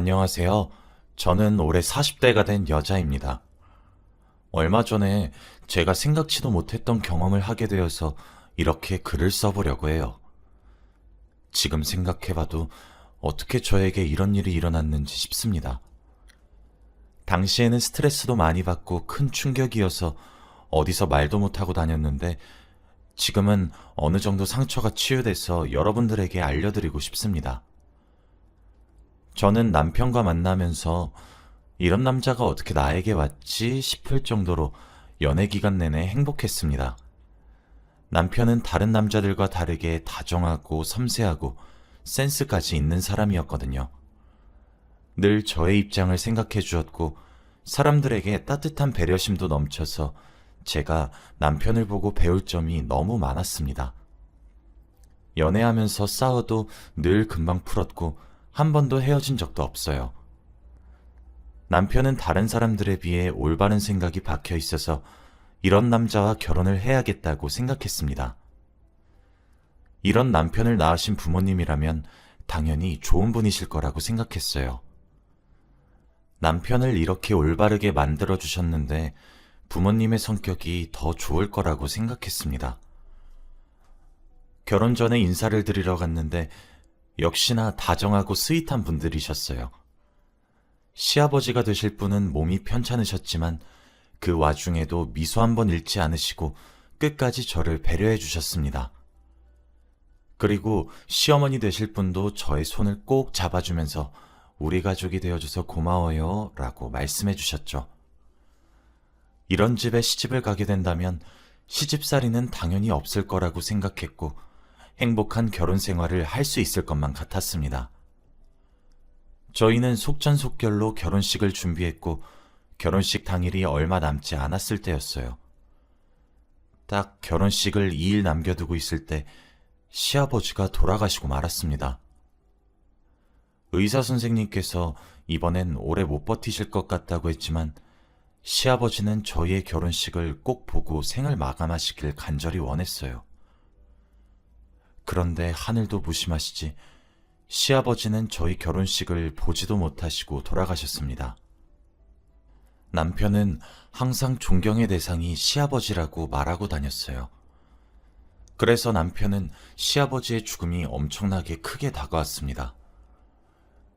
안녕하세요. 저는 올해 40대가 된 여자입니다. 얼마 전에 제가 생각지도 못했던 경험을 하게 되어서 이렇게 글을 써보려고 해요. 지금 생각해봐도 어떻게 저에게 이런 일이 일어났는지 싶습니다. 당시에는 스트레스도 많이 받고 큰 충격이어서 어디서 말도 못하고 다녔는데 지금은 어느 정도 상처가 치유돼서 여러분들에게 알려드리고 싶습니다. 저는 남편과 만나면서 이런 남자가 어떻게 나에게 왔지 싶을 정도로 연애 기간 내내 행복했습니다. 남편은 다른 남자들과 다르게 다정하고 섬세하고 센스까지 있는 사람이었거든요. 늘 저의 입장을 생각해 주었고 사람들에게 따뜻한 배려심도 넘쳐서 제가 남편을 보고 배울 점이 너무 많았습니다. 연애하면서 싸워도 늘 금방 풀었고 한 번도 헤어진 적도 없어요. 남편은 다른 사람들에 비해 올바른 생각이 박혀 있어서 이런 남자와 결혼을 해야겠다고 생각했습니다. 이런 남편을 낳으신 부모님이라면 당연히 좋은 분이실 거라고 생각했어요. 남편을 이렇게 올바르게 만들어 주셨는데 부모님의 성격이 더 좋을 거라고 생각했습니다. 결혼 전에 인사를 드리러 갔는데 역시나 다정하고 스윗한 분들이셨어요. 시아버지가 되실 분은 몸이 편찮으셨지만 그 와중에도 미소 한 번 잃지 않으시고 끝까지 저를 배려해 주셨습니다. 그리고 시어머니 되실 분도 저의 손을 꼭 잡아주면서 우리 가족이 되어줘서 고마워요 라고 말씀해 주셨죠. 이런 집에 시집을 가게 된다면 시집살이는 당연히 없을 거라고 생각했고 행복한 결혼 생활을 할 수 있을 것만 같았습니다. 저희는 속전속결로 결혼식을 준비했고 결혼식 당일이 얼마 남지 않았을 때였어요. 딱 결혼식을 2일 남겨두고 있을 때 시아버지가 돌아가시고 말았습니다. 의사 선생님께서 이번엔 오래 못 버티실 것 같다고 했지만 시아버지는 저희의 결혼식을 꼭 보고 생을 마감하시길 간절히 원했어요. 그런데 하늘도 무심하시지 시아버지는 저희 결혼식을 보지도 못하시고 돌아가셨습니다. 남편은 항상 존경의 대상이 시아버지라고 말하고 다녔어요. 그래서 남편은 시아버지의 죽음이 엄청나게 크게 다가왔습니다.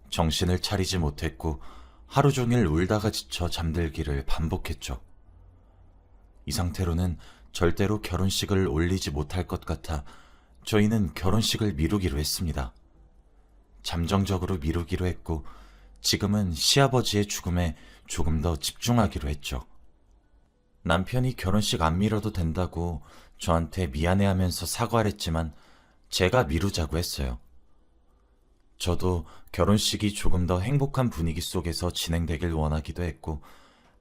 정신을 차리지 못했고 하루 종일 울다가 지쳐 잠들기를 반복했죠. 이 상태로는 절대로 결혼식을 올리지 못할 것 같아 저희는 결혼식을 미루기로 했습니다. 잠정적으로 미루기로 했고 지금은 시아버지의 죽음에 조금 더 집중하기로 했죠. 남편이 결혼식 안 미뤄도 된다고 저한테 미안해하면서 사과를 했지만 제가 미루자고 했어요. 저도 결혼식이 조금 더 행복한 분위기 속에서 진행되길 원하기도 했고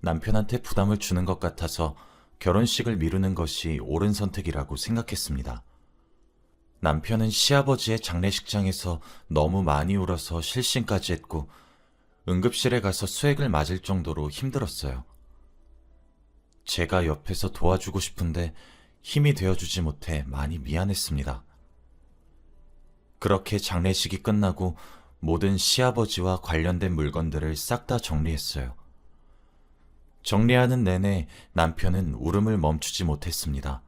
남편한테 부담을 주는 것 같아서 결혼식을 미루는 것이 옳은 선택이라고 생각했습니다. 남편은 시아버지의 장례식장에서 너무 많이 울어서 실신까지 했고 응급실에 가서 수액을 맞을 정도로 힘들었어요. 제가 옆에서 도와주고 싶은데 힘이 되어주지 못해 많이 미안했습니다. 그렇게 장례식이 끝나고 모든 시아버지와 관련된 물건들을 싹 다 정리했어요. 정리하는 내내 남편은 울음을 멈추지 못했습니다.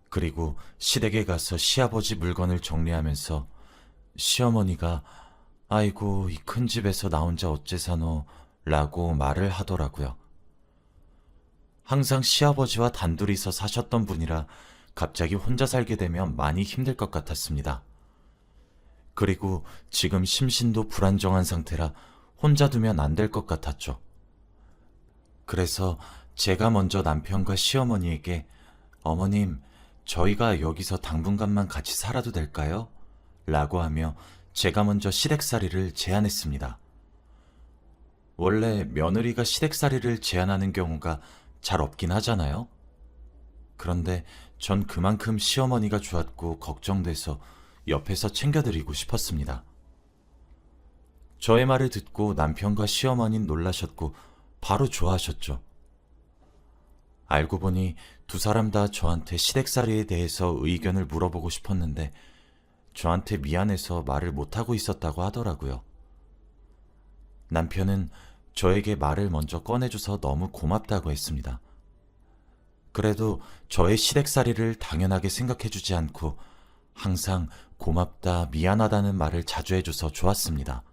그리고 시댁에 가서 시아버지 물건을 정리하면서 시어머니가 아이고 이 큰 집에서 나 혼자 어째 사노 라고 말을 하더라고요. 항상 시아버지와 단둘이서 사셨던 분이라 갑자기 혼자 살게 되면 많이 힘들 것 같았습니다. 그리고 지금 심신도 불안정한 상태라 혼자 두면 안 될 것 같았죠. 그래서 제가 먼저 남편과 시어머니에게 어머님, 저희가 여기서 당분간만 같이 살아도 될까요? 라고 하며 제가 먼저 시댁살이를 제안했습니다. 원래 며느리가 시댁살이를 제안하는 경우가 잘 없긴 하잖아요. 그런데 전 그만큼 시어머니가 좋았고 걱정돼서 옆에서 챙겨드리고 싶었습니다. 저의 말을 듣고 남편과 시어머니는 놀라셨고 바로 좋아하셨죠. 알고 보니 두 사람 다 저한테 시댁살이에 대해서 의견을 물어보고 싶었는데 저한테 미안해서 말을 못하고 있었다고 하더라고요. 남편은 저에게 말을 먼저 꺼내줘서 너무 고맙다고 했습니다. 그래도 저의 시댁살이를 당연하게 생각해주지 않고 항상 고맙다, 미안하다는 말을 자주 해줘서 좋았습니다.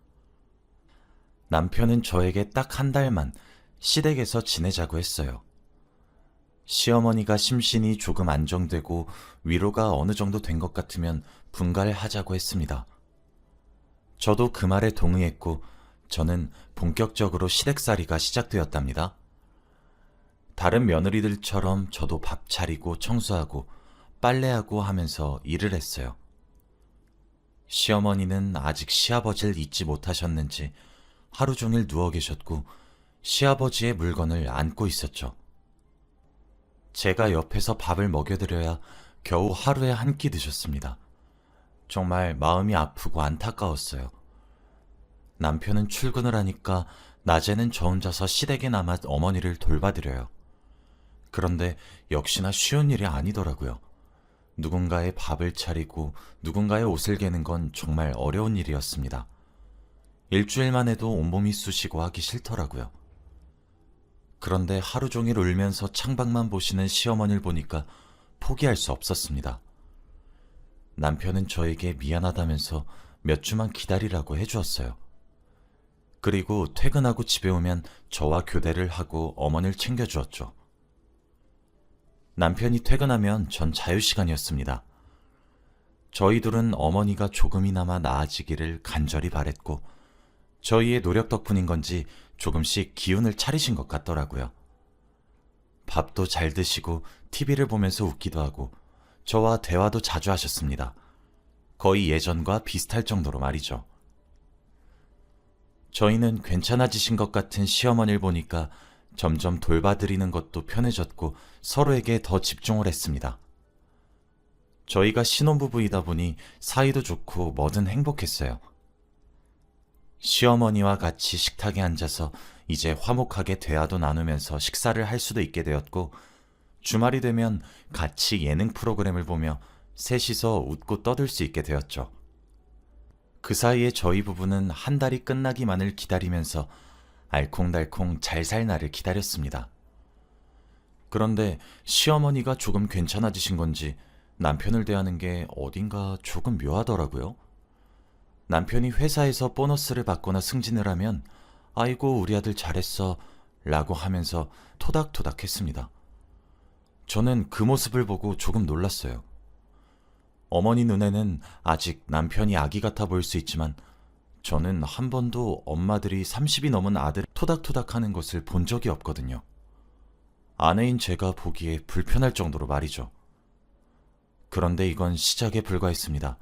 남편은 저에게 딱 한 달만 시댁에서 지내자고 했어요. 시어머니가 심신이 조금 안정되고 위로가 어느 정도 된 것 같으면 분가하자고 했습니다. 저도 그 말에 동의했고 저는 본격적으로 시댁살이가 시작되었답니다. 다른 며느리들처럼 저도 밥 차리고 청소하고 빨래하고 하면서 일을 했어요. 시어머니는 아직 시아버지를 잊지 못하셨는지 하루 종일 누워 계셨고 시아버지의 물건을 안고 있었죠. 제가 옆에서 밥을 먹여드려야 겨우 하루에 한 끼 드셨습니다. 정말 마음이 아프고 안타까웠어요. 남편은 출근을 하니까 낮에는 저 혼자서 시댁에 남아 어머니를 돌봐드려요. 그런데 역시나 쉬운 일이 아니더라고요. 누군가의 밥을 차리고 누군가의 옷을 개는 건 정말 어려운 일이었습니다. 일주일만 해도 온몸이 쑤시고 하기 싫더라고요. 그런데 하루 종일 울면서 창밖만 보시는 시어머니를 보니까 포기할 수 없었습니다. 남편은 저에게 미안하다면서 몇 주만 기다리라고 해주었어요. 그리고 퇴근하고 집에 오면 저와 교대를 하고 어머니를 챙겨주었죠. 남편이 퇴근하면 전 자유시간이었습니다. 저희 둘은 어머니가 조금이나마 나아지기를 간절히 바랬고 저희의 노력 덕분인 건지 조금씩 기운을 차리신 것 같더라고요. 밥도 잘 드시고 TV를 보면서 웃기도 하고 저와 대화도 자주 하셨습니다. 거의 예전과 비슷할 정도로 말이죠. 저희는 괜찮아지신 것 같은 시어머니를 보니까 점점 돌봐드리는 것도 편해졌고 서로에게 더 집중을 했습니다. 저희가 신혼부부이다 보니 사이도 좋고 뭐든 행복했어요. 시어머니와 같이 식탁에 앉아서 이제 화목하게 대화도 나누면서 식사를 할 수도 있게 되었고 주말이 되면 같이 예능 프로그램을 보며 셋이서 웃고 떠들 수 있게 되었죠. 그 사이에 저희 부부는 한 달이 끝나기만을 기다리면서 알콩달콩 잘 살 날을 기다렸습니다. 그런데 시어머니가 조금 괜찮아지신 건지 남편을 대하는 게 어딘가 조금 묘하더라고요. 남편이 회사에서 보너스를 받거나 승진을 하면 아이고 우리 아들 잘했어 라고 하면서 토닥토닥 했습니다. 저는 그 모습을 보고 조금 놀랐어요. 어머니 눈에는 아직 남편이 아기 같아 보일 수 있지만 저는 한 번도 엄마들이 30이 넘은 아들 토닥토닥 하는 것을 본 적이 없거든요. 아내인 제가 보기에 불편할 정도로 말이죠. 그런데 이건 시작에 불과했습니다.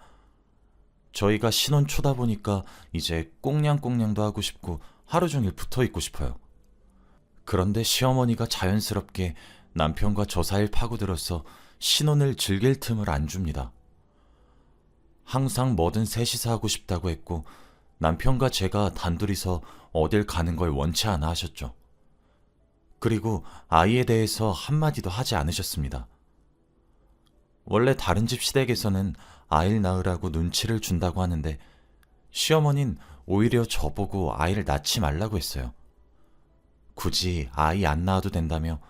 저희가 신혼 초다 보니까 이제 꽁냥꽁냥도 하고 싶고 하루 종일 붙어 있고 싶어요. 그런데 시어머니가 자연스럽게 남편과 저 사이를 파고들어서 신혼을 즐길 틈을 안 줍니다. 항상 뭐든 셋이서 하고 싶다고 했고 남편과 제가 단둘이서 어딜 가는 걸 원치 않아 하셨죠. 그리고 아이에 대해서 한마디도 하지 않으셨습니다. 원래 다른 집 시댁에서는 아이를 낳으라고 눈치를 준다고 하는데 시어머니는 오히려 저보고 아이를 낳지 말라고 했어요. 굳이 아이 안 낳아도 된다며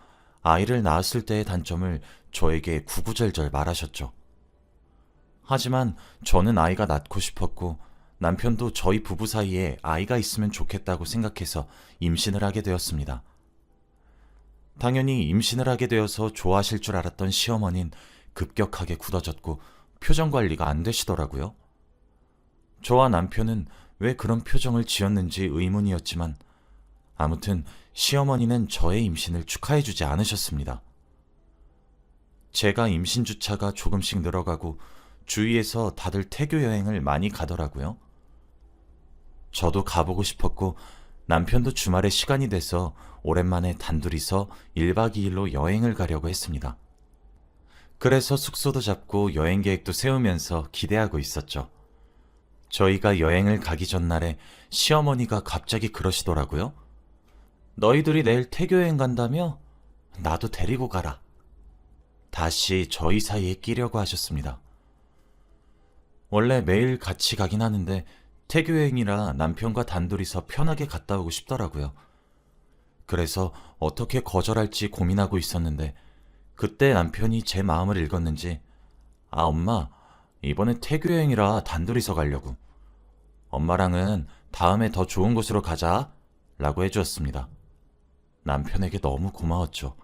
아이를 낳았을 때의 단점을 저에게 구구절절 말하셨죠. 하지만 저는 아이가 낳고 싶었고 남편도 저희 부부 사이에 아이가 있으면 좋겠다고 생각해서 임신을 하게 되었습니다. 당연히 임신을 하게 되어서 좋아하실 줄 알았던 시어머니는 급격하게 굳어졌고 표정 관리가 안 되시더라고요. 저와 남편은 왜 그런 표정을 지었는지 의문이었지만 아무튼 시어머니는 저의 임신을 축하해주지 않으셨습니다. 제가 임신 주차가 조금씩 늘어가고 주위에서 다들 태교 여행을 많이 가더라고요. 저도 가보고 싶었고 남편도 주말에 시간이 돼서 오랜만에 단둘이서 1박 2일로 여행을 가려고 했습니다. 그래서 숙소도 잡고 여행 계획도 세우면서 기대하고 있었죠. 저희가 여행을 가기 전날에 시어머니가 갑자기 그러시더라고요. 너희들이 내일 태교여행 간다며? 나도 데리고 가라. 다시 저희 사이에 끼려고 하셨습니다. 원래 매일 같이 가긴 하는데 태교 여행이라 남편과 단둘이서 편하게 갔다 오고 싶더라고요. 그래서 어떻게 거절할지 고민하고 있었는데 그때 남편이 제 마음을 읽었는지 아, 엄마, 이번엔 태교 여행이라 단둘이서 가려고. 엄마랑은 다음에 더 좋은 곳으로 가자 라고 해주었습니다. 남편에게 너무 고마웠죠.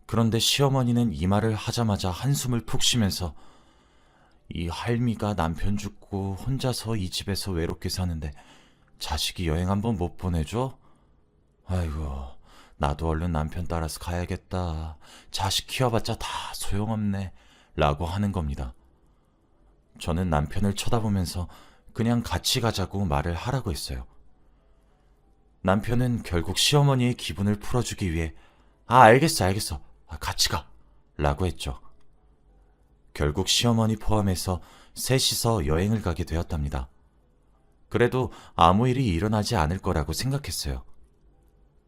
그런데 시어머니는 이 말을 하자마자 한숨을 푹 쉬면서 이 할미가 남편 죽고 혼자서 이 집에서 외롭게 사는데 자식이 여행 한번 못 보내줘? 아이고, 나도 얼른 남편 따라서 가야겠다. 자식 키워봤자 다 소용없네. 라고 하는 겁니다. 저는 남편을 쳐다보면서 그냥 같이 가자고 말을 하라고 했어요. 남편은 결국 시어머니의 기분을 풀어주기 위해 아, 알겠어. 같이 가. 라고 했죠. 결국 시어머니 포함해서 셋이서 여행을 가게 되었답니다. 그래도 아무 일이 일어나지 않을 거라고 생각했어요.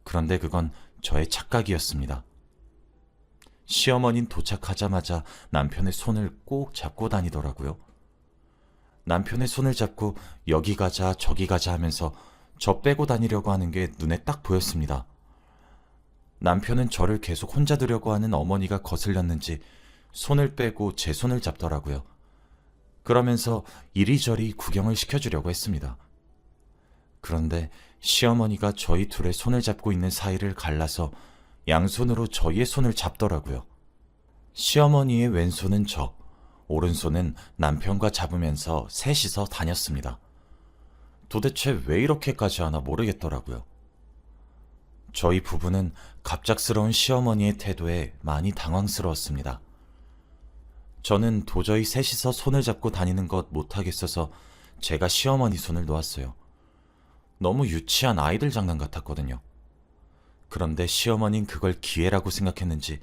그런데 그건 저의 착각이었습니다. 시어머니는 도착하자마자 남편의 손을 꼭 잡고 다니더라고요. 남편의 손을 잡고 여기 가자 저기 가자 하면서 저 빼고 다니려고 하는 게 눈에 딱 보였습니다. 남편은 저를 계속 혼자 두려고 하는 어머니가 거슬렸는지 손을 빼고 제 손을 잡더라고요. 그러면서 이리저리 구경을 시켜주려고 했습니다. 그런데 시어머니가 저희 둘의 손을 잡고 있는 사이를 갈라서 양손으로 저희의 손을 잡더라고요. 시어머니의 왼손은 저, 오른손은 남편과 잡으면서 셋이서 다녔습니다. 도대체 왜 이렇게까지 하나 모르겠더라고요. 저희 부부는 갑작스러운 시어머니의 태도에 많이 당황스러웠습니다. 저는 도저히 셋이서 손을 잡고 다니는 것 못하겠어서 제가 시어머니 손을 놓았어요. 너무 유치한 아이들 장난 같았거든요. 그런데 시어머니는 그걸 기회라고 생각했는지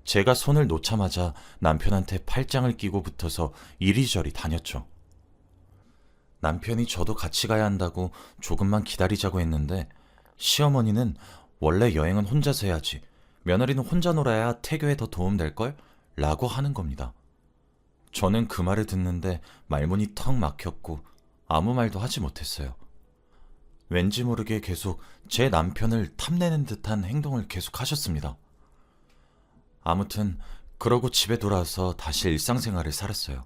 제가 손을 놓자마자 남편한테 팔짱을 끼고 붙어서 이리저리 다녔죠. 남편이 저도 같이 가야 한다고 조금만 기다리자고 했는데 시어머니는 원래 여행은 혼자서 해야지. 며느리는 혼자 놀아야 태교에 더 도움될걸? 라고 하는 겁니다. 저는 그 말을 듣는데 말문이 턱 막혔고 아무 말도 하지 못했어요. 왠지 모르게 계속 제 남편을 탐내는 듯한 행동을 계속 하셨습니다. 아무튼 그러고 집에 돌아와서 다시 일상생활을 살았어요.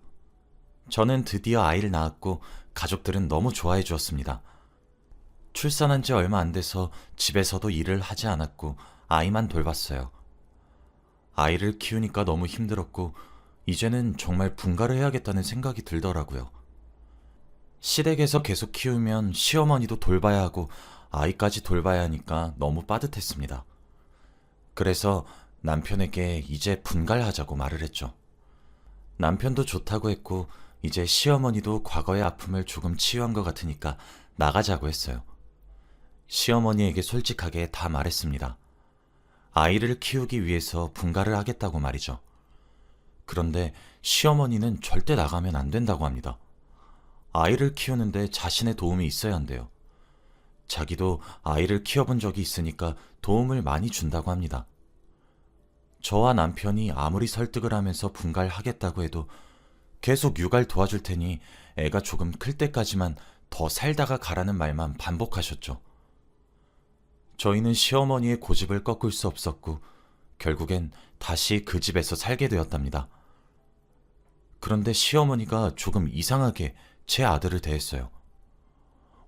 저는 드디어 아이를 낳았고 가족들은 너무 좋아해 주었습니다. 출산한 지 얼마 안 돼서 집에서도 일을 하지 않았고 아이만 돌봤어요. 아이를 키우니까 너무 힘들었고 이제는 정말 분가를 해야겠다는 생각이 들더라고요. 시댁에서 계속 키우면 시어머니도 돌봐야 하고 아이까지 돌봐야 하니까 너무 빠듯했습니다. 그래서 남편에게 이제 분갈하자고 말을 했죠. 남편도 좋다고 했고 이제 시어머니도 과거의 아픔을 조금 치유한 것 같으니까 나가자고 했어요. 시어머니에게 솔직하게 다 말했습니다. 아이를 키우기 위해서 분가를 하겠다고 말이죠. 그런데 시어머니는 절대 나가면 안 된다고 합니다. 아이를 키우는데 자신의 도움이 있어야 한대요. 자기도 아이를 키워본 적이 있으니까 도움을 많이 준다고 합니다. 저와 남편이 아무리 설득을 하면서 분갈하겠다고 해도 계속 육아를 도와줄 테니 애가 조금 클 때까지만 더 살다가 가라는 말만 반복하셨죠. 저희는 시어머니의 고집을 꺾을 수 없었고 결국엔 다시 그 집에서 살게 되었답니다. 그런데 시어머니가 조금 이상하게 제 아들을 대했어요.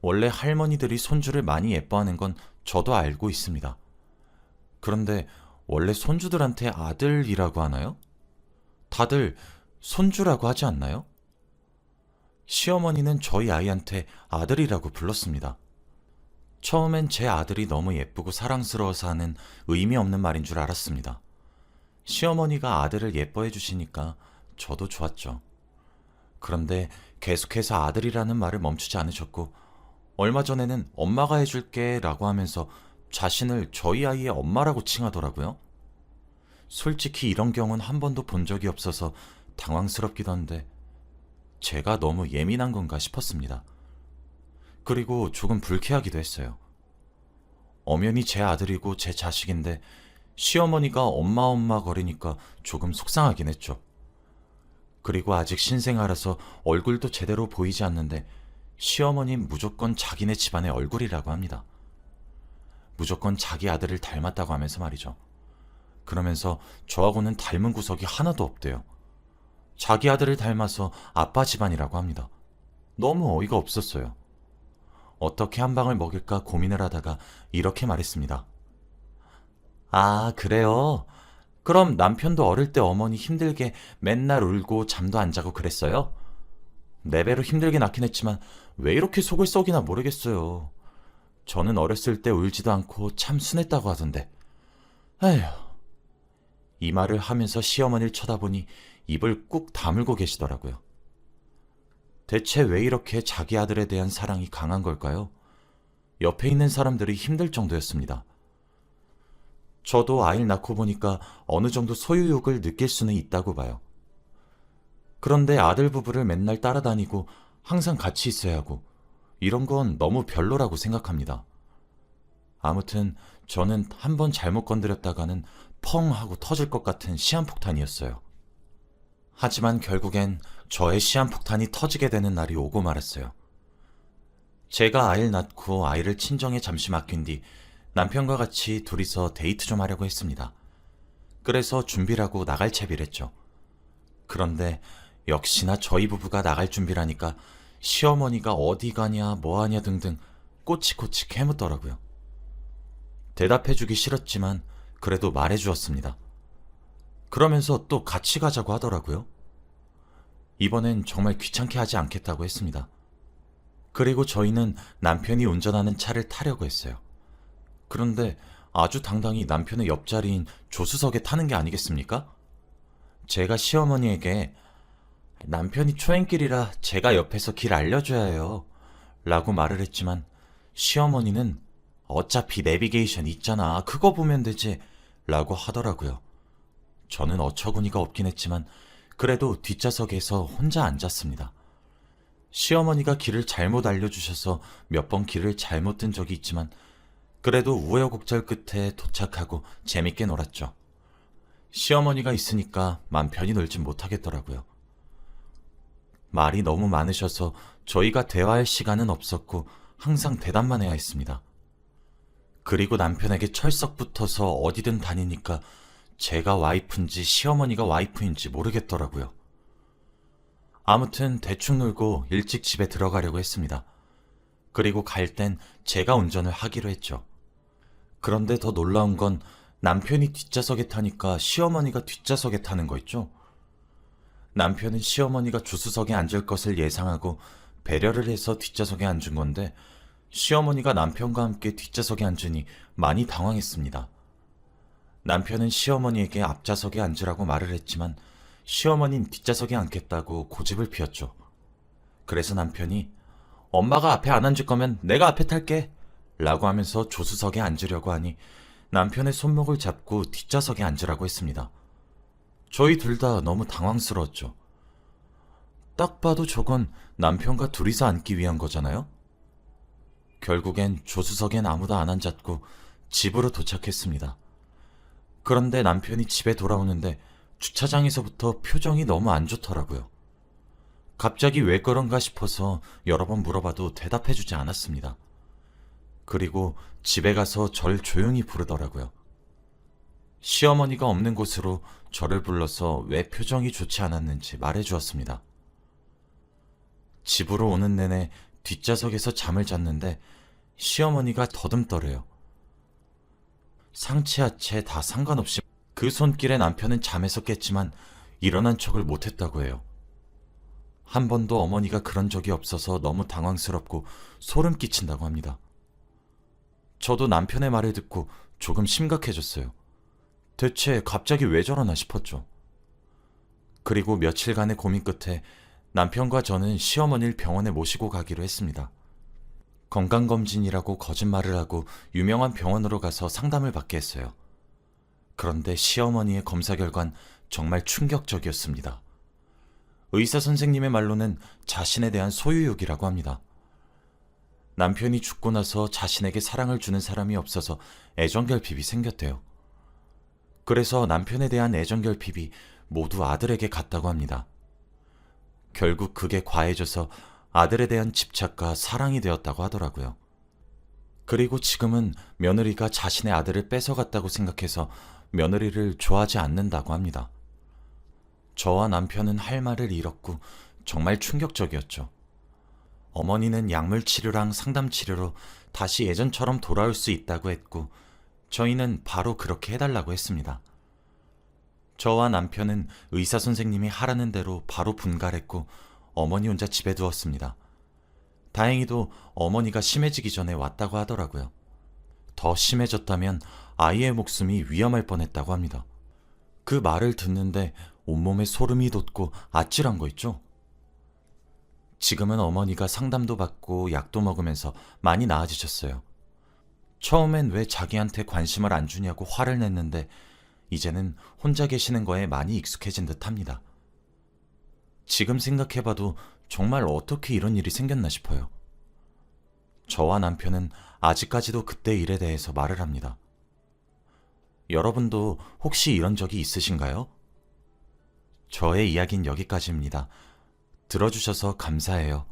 원래 할머니들이 손주를 많이 예뻐하는 건 저도 알고 있습니다. 그런데 원래 손주들한테 아들이라고 하나요? 다들 손주라고 하지 않나요? 시어머니는 저희 아이한테 아들이라고 불렀습니다. 처음엔 제 아들이 너무 예쁘고 사랑스러워서 하는 의미 없는 말인 줄 알았습니다. 시어머니가 아들을 예뻐해 주시니까 저도 좋았죠. 그런데 계속해서 아들이라는 말을 멈추지 않으셨고 얼마 전에는 엄마가 해줄게 라고 하면서 자신을 저희 아이의 엄마라고 칭하더라고요. 솔직히 이런 경우는 한 번도 본 적이 없어서 당황스럽기도 한데 제가 너무 예민한 건가 싶었습니다. 그리고 조금 불쾌하기도 했어요. 엄연히 제 아들이고 제 자식인데 시어머니가 엄마 거리니까 조금 속상하긴 했죠. 그리고 아직 신생아라서 얼굴도 제대로 보이지 않는데 시어머니는 무조건 자기네 집안의 얼굴이라고 합니다. 무조건 자기 아들을 닮았다고 하면서 말이죠. 그러면서 저하고는 닮은 구석이 하나도 없대요. 자기 아들을 닮아서 아빠 집안이라고 합니다. 너무 어이가 없었어요. 어떻게 한 방을 먹일까 고민을 하다가 이렇게 말했습니다. 아, 그래요? 그럼 남편도 어릴 때 어머니 힘들게 맨날 울고 잠도 안 자고 그랬어요? 내 배로 힘들게 낳긴 했지만 왜 이렇게 속을 썩이나 모르겠어요. 저는 어렸을 때 울지도 않고 참 순했다고 하던데. 에휴. 이 말을 하면서 시어머니를 쳐다보니 입을 꾹 다물고 계시더라고요. 대체 왜 이렇게 자기 아들에 대한 사랑이 강한 걸까요? 옆에 있는 사람들이 힘들 정도였습니다. 저도 아이를 낳고 보니까 어느 정도 소유욕을 느낄 수는 있다고 봐요. 그런데 아들 부부를 맨날 따라다니고 항상 같이 있어야 하고 이런 건 너무 별로라고 생각합니다. 아무튼 저는 한 번 잘못 건드렸다가는 펑 하고 터질 것 같은 시한폭탄이었어요. 하지만 결국엔 저의 시한폭탄이 터지게 되는 날이 오고 말았어요. 제가 아이를 낳고 아이를 친정에 잠시 맡긴 뒤 남편과 같이 둘이서 데이트 좀 하려고 했습니다. 그래서 준비를 하고 나갈 채비를 했죠. 그런데 역시나 저희 부부가 나갈 준비라니까 시어머니가 어디 가냐 뭐 하냐 등등 꼬치꼬치 캐묻더라고요. 대답해주기 싫었지만 그래도 말해주었습니다. 그러면서 또 같이 가자고 하더라고요. 이번엔 정말 귀찮게 하지 않겠다고 했습니다. 그리고 저희는 남편이 운전하는 차를 타려고 했어요. 그런데 아주 당당히 남편의 옆자리인 조수석에 타는 게 아니겠습니까? 제가 시어머니에게 남편이 초행길이라 제가 옆에서 길 알려줘야 해요 라고 말을 했지만 시어머니는 어차피 내비게이션 있잖아 그거 보면 되지 라고 하더라고요. 저는 어처구니가 없긴 했지만 그래도 뒷좌석에서 혼자 앉았습니다. 시어머니가 길을 잘못 알려주셔서 몇 번 길을 잘못 든 적이 있지만 그래도 우여곡절 끝에 도착하고 재밌게 놀았죠. 시어머니가 있으니까 맘 편히 놀진 못하겠더라고요. 말이 너무 많으셔서 저희가 대화할 시간은 없었고 항상 대답만 해야 했습니다. 그리고 남편에게 철썩 붙어서 어디든 다니니까 제가 와이프인지 시어머니가 와이프인지 모르겠더라고요. 아무튼 대충 놀고 일찍 집에 들어가려고 했습니다. 그리고 갈 땐 제가 운전을 하기로 했죠. 그런데 더 놀라운 건 남편이 뒷좌석에 타니까 시어머니가 뒷좌석에 타는 거 있죠. 남편은 시어머니가 조수석에 앉을 것을 예상하고 배려를 해서 뒷좌석에 앉은 건데 시어머니가 남편과 함께 뒷좌석에 앉으니 많이 당황했습니다. 남편은 시어머니에게 앞좌석에 앉으라고 말을 했지만 시어머니는 뒷좌석에 앉겠다고 고집을 피웠죠. 그래서 남편이 엄마가 앞에 안 앉을 거면 내가 앞에 탈게 라고 하면서 조수석에 앉으려고 하니 남편의 손목을 잡고 뒷좌석에 앉으라고 했습니다. 저희 둘 다 너무 당황스러웠죠. 딱 봐도 저건 남편과 둘이서 앉기 위한 거잖아요? 결국엔 조수석엔 아무도 안 앉았고 집으로 도착했습니다. 그런데 남편이 집에 돌아오는데 주차장에서부터 표정이 너무 안 좋더라고요. 갑자기 왜 그런가 싶어서 여러 번 물어봐도 대답해주지 않았습니다. 그리고 집에 가서 절 조용히 부르더라고요. 시어머니가 없는 곳으로 저를 불러서 왜 표정이 좋지 않았는지 말해주었습니다. 집으로 오는 내내 뒷좌석에서 잠을 잤는데 시어머니가 더듬더래요. 상체하체 다 상관없이 그 손길에 남편은 잠에서 깼지만 일어난 척을 못했다고 해요. 한 번도 어머니가 그런 적이 없어서 너무 당황스럽고 소름 끼친다고 합니다. 저도 남편의 말을 듣고 조금 심각해졌어요. 대체 갑자기 왜 저러나 싶었죠. 그리고 며칠간의 고민 끝에 남편과 저는 시어머니를 병원에 모시고 가기로 했습니다. 건강검진이라고 거짓말을 하고 유명한 병원으로 가서 상담을 받게 했어요. 그런데 시어머니의 검사 결과는 정말 충격적이었습니다. 의사 선생님의 말로는 자신에 대한 소유욕이라고 합니다. 남편이 죽고 나서 자신에게 사랑을 주는 사람이 없어서 애정결핍이 생겼대요. 그래서 남편에 대한 애정결핍이 모두 아들에게 갔다고 합니다. 결국 그게 과해져서 아들에 대한 집착과 사랑이 되었다고 하더라고요. 그리고 지금은 며느리가 자신의 아들을 뺏어갔다고 생각해서 며느리를 좋아하지 않는다고 합니다. 저와 남편은 할 말을 잃었고 정말 충격적이었죠. 어머니는 약물 치료랑 상담 치료로 다시 예전처럼 돌아올 수 있다고 했고, 저희는 바로 그렇게 해달라고 했습니다. 저와 남편은 의사 선생님이 하라는 대로 바로 분갈했고, 어머니 혼자 집에 두었습니다. 다행히도 어머니가 심해지기 전에 왔다고 하더라고요. 더 심해졌다면 아이의 목숨이 위험할 뻔했다고 합니다. 그 말을 듣는데 온몸에 소름이 돋고 아찔한 거 있죠? 지금은 어머니가 상담도 받고 약도 먹으면서 많이 나아지셨어요. 처음엔 왜 자기한테 관심을 안 주냐고 화를 냈는데 이제는 혼자 계시는 거에 많이 익숙해진 듯 합니다. 지금 생각해봐도 정말 어떻게 이런 일이 생겼나 싶어요. 저와 남편은 아직까지도 그때 일에 대해서 말을 합니다. 여러분도 혹시 이런 적이 있으신가요? 저의 이야기는 여기까지입니다. 들어주셔서 감사해요.